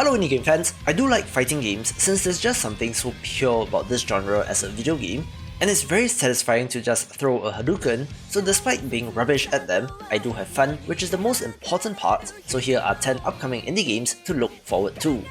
Hello indie game fans, I do like fighting games since there's just something so pure about this genre as a video game, and it's very satisfying to just throw a Hadouken, so despite being rubbish at them, I do have fun, which is the most important part, so here are 10 upcoming indie games to look forward to.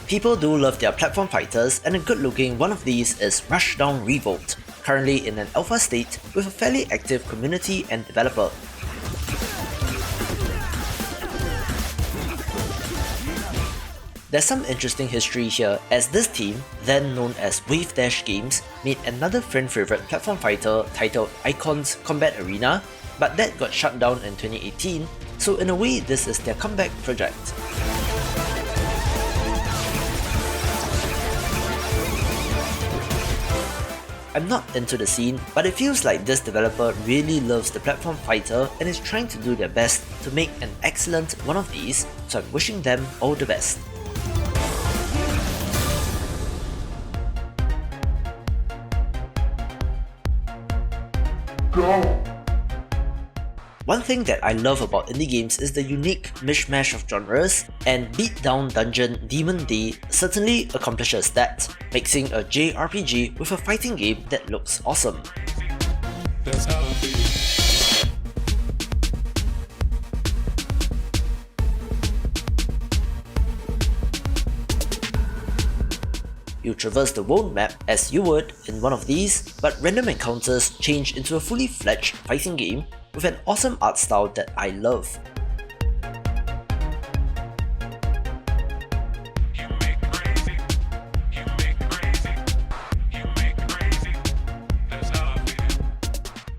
People do love their platform fighters, and a good looking one of these is Rushdown Revolt, currently in an alpha state with a fairly active community and developer. There's some interesting history here, as this team, then known as Wave Dash Games, made another friend favourite platform fighter titled Icon's Combat Arena, but that got shut down in 2018, so in a way this is their comeback project. I'm not into the scene, but it feels like this developer really loves the platform fighter and is trying to do their best to make an excellent one of these, so I'm wishing them all the best. Go! One thing that I love about indie games is the unique mishmash of genres, and Beatdown Dungeon Demon Day certainly accomplishes that, mixing a JRPG with a fighting game that looks awesome. You traverse the world map as you would in one of these, but random encounters change into a fully fledged fighting game with an awesome art style that I love.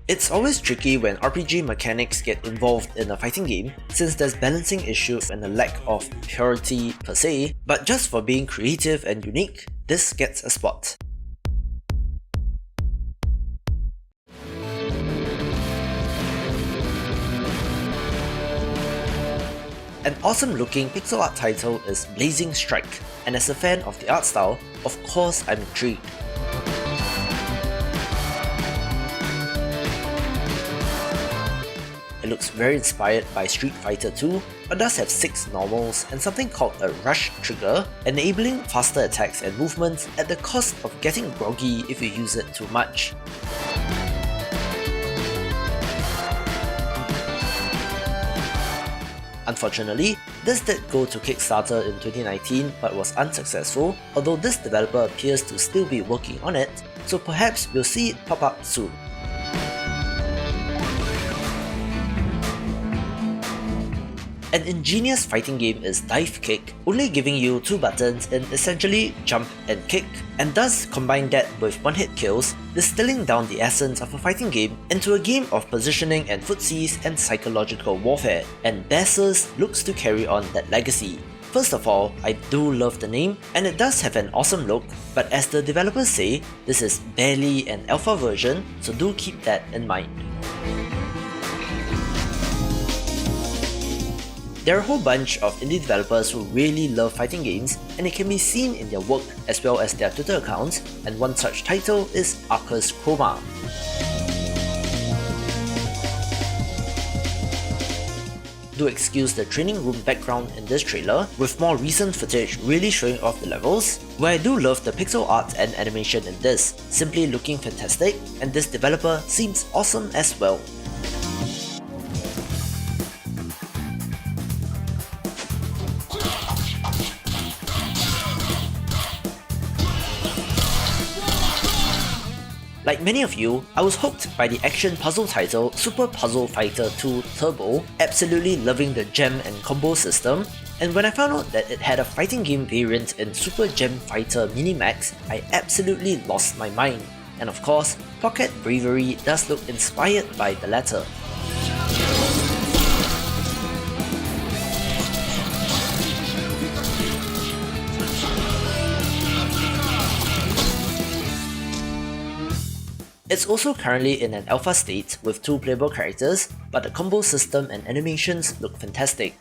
It's always tricky when RPG mechanics get involved in a fighting game, since there's balancing issues and a lack of purity per se, but just for being creative and unique, this gets a spot. An awesome looking pixel art title is Blazing Strike, and as a fan of the art style, of course I'm intrigued. It looks very inspired by Street Fighter 2, but does have 6 normals and something called a rush trigger, enabling faster attacks and movements at the cost of getting groggy if you use it too much. Unfortunately, this did go to Kickstarter in 2019 but was unsuccessful, although this developer appears to still be working on it, so perhaps we'll see it pop up soon. An ingenious fighting game is Dive Kick, only giving you 2 buttons and essentially jump and kick, and does combine that with one-hit kills, distilling down the essence of a fighting game into a game of positioning and footsies and psychological warfare, and Bearsus looks to carry on that legacy. First of all, I do love the name, and it does have an awesome look, but as the developers say, this is barely an alpha version, so do keep that in mind. There are a whole bunch of indie developers who really love fighting games, and it can be seen in their work as well as their Twitter accounts, and one such title is Arcus Chroma. do excuse the training room background in this trailer, with more recent footage really showing off the levels, where I do love the pixel art and animation in this, simply looking fantastic, and this developer seems awesome as well. Like many of you, I was hooked by the action puzzle title Super Puzzle Fighter 2 Turbo, absolutely loving the gem and combo system, and when I found out that it had a fighting game variant in Super Gem Fighter Minimax, I absolutely lost my mind. And of course, Pocket Bravery does look inspired by the latter. It's also currently in an alpha state with 2 playable characters, but the combo system and animations look fantastic.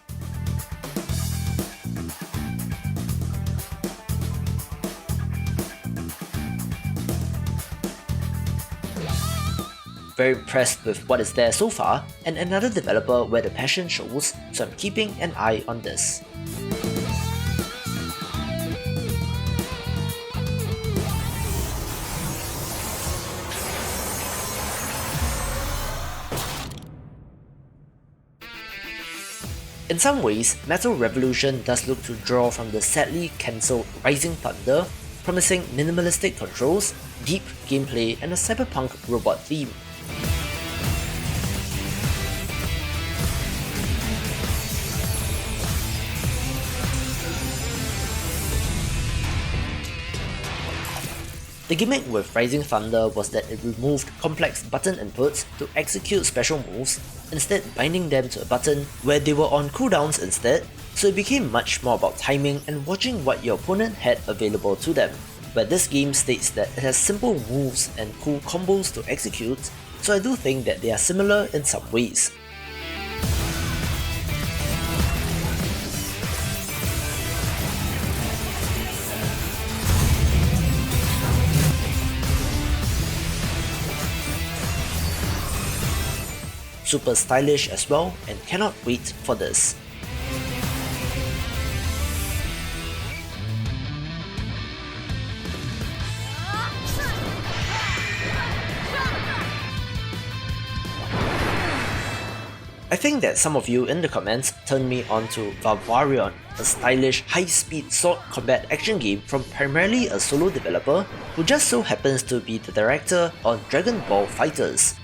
Very impressed with what is there so far, and another developer where the passion shows, so I'm keeping an eye on this. In some ways, Metal Revolution does look to draw from the sadly cancelled Rising Thunder, promising minimalistic controls, deep gameplay, and a cyberpunk robot theme. The gimmick with Rising Thunder was that it removed complex button inputs to execute special moves, instead binding them to a button where they were on cooldowns instead, so it became much more about timing and watching what your opponent had available to them. But this game states that it has simple moves and cool combos to execute, so I do think that they are similar in some ways. Super stylish as well, and cannot wait for this. I think that some of you in the comments turned me on to Valvarion, a stylish, high-speed sword combat action game from primarily a solo developer who just so happens to be the director on Dragon Ball FighterZ.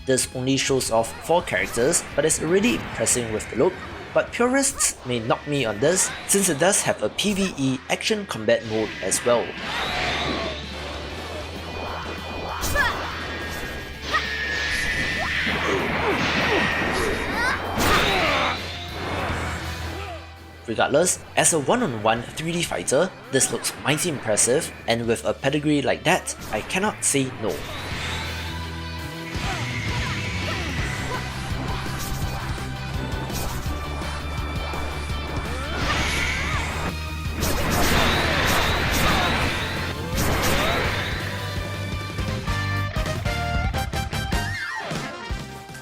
This only shows off 4 characters, but is already impressive with the look, but purists may knock me on this since it does have a PvE action combat mode as well. Regardless, as a one-on-one 3D fighter, this looks mighty impressive, and with a pedigree like that, I cannot say no.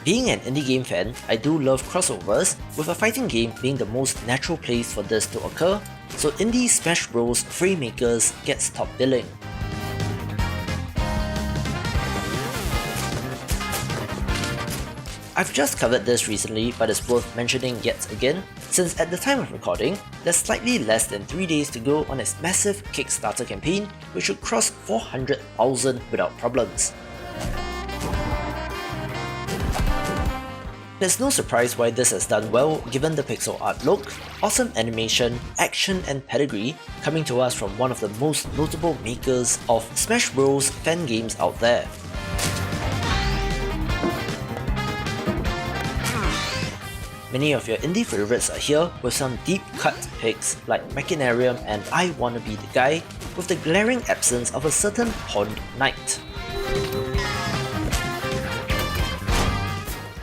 Being an indie game fan, I do love crossovers, with a fighting game being the most natural place for this to occur, so indie Smash Bros. Freemakers gets top billing. I've just covered this recently, but it's worth mentioning yet again, since at the time of recording, there's slightly less than 3 days to go on its massive Kickstarter campaign, which should cross 400,000 without problems. It's no surprise why this has done well given the pixel art look, awesome animation, action and pedigree coming to us from one of the most notable makers of Smash Bros. Fan games out there. Many of your indie favourites are here with some deep cut picks like Machinarium and I Wanna Be The Guy, with the glaring absence of a certain Pond Knight.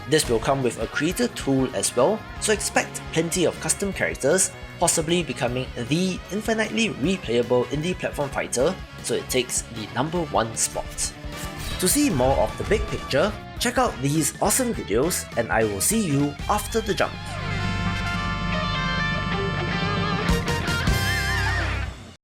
This will come with a creator tool as well, so expect plenty of custom characters, possibly becoming the infinitely replayable indie platform fighter, so it takes the #1 spot. To see more of the big picture, check out these awesome videos, and I will see you after the jump.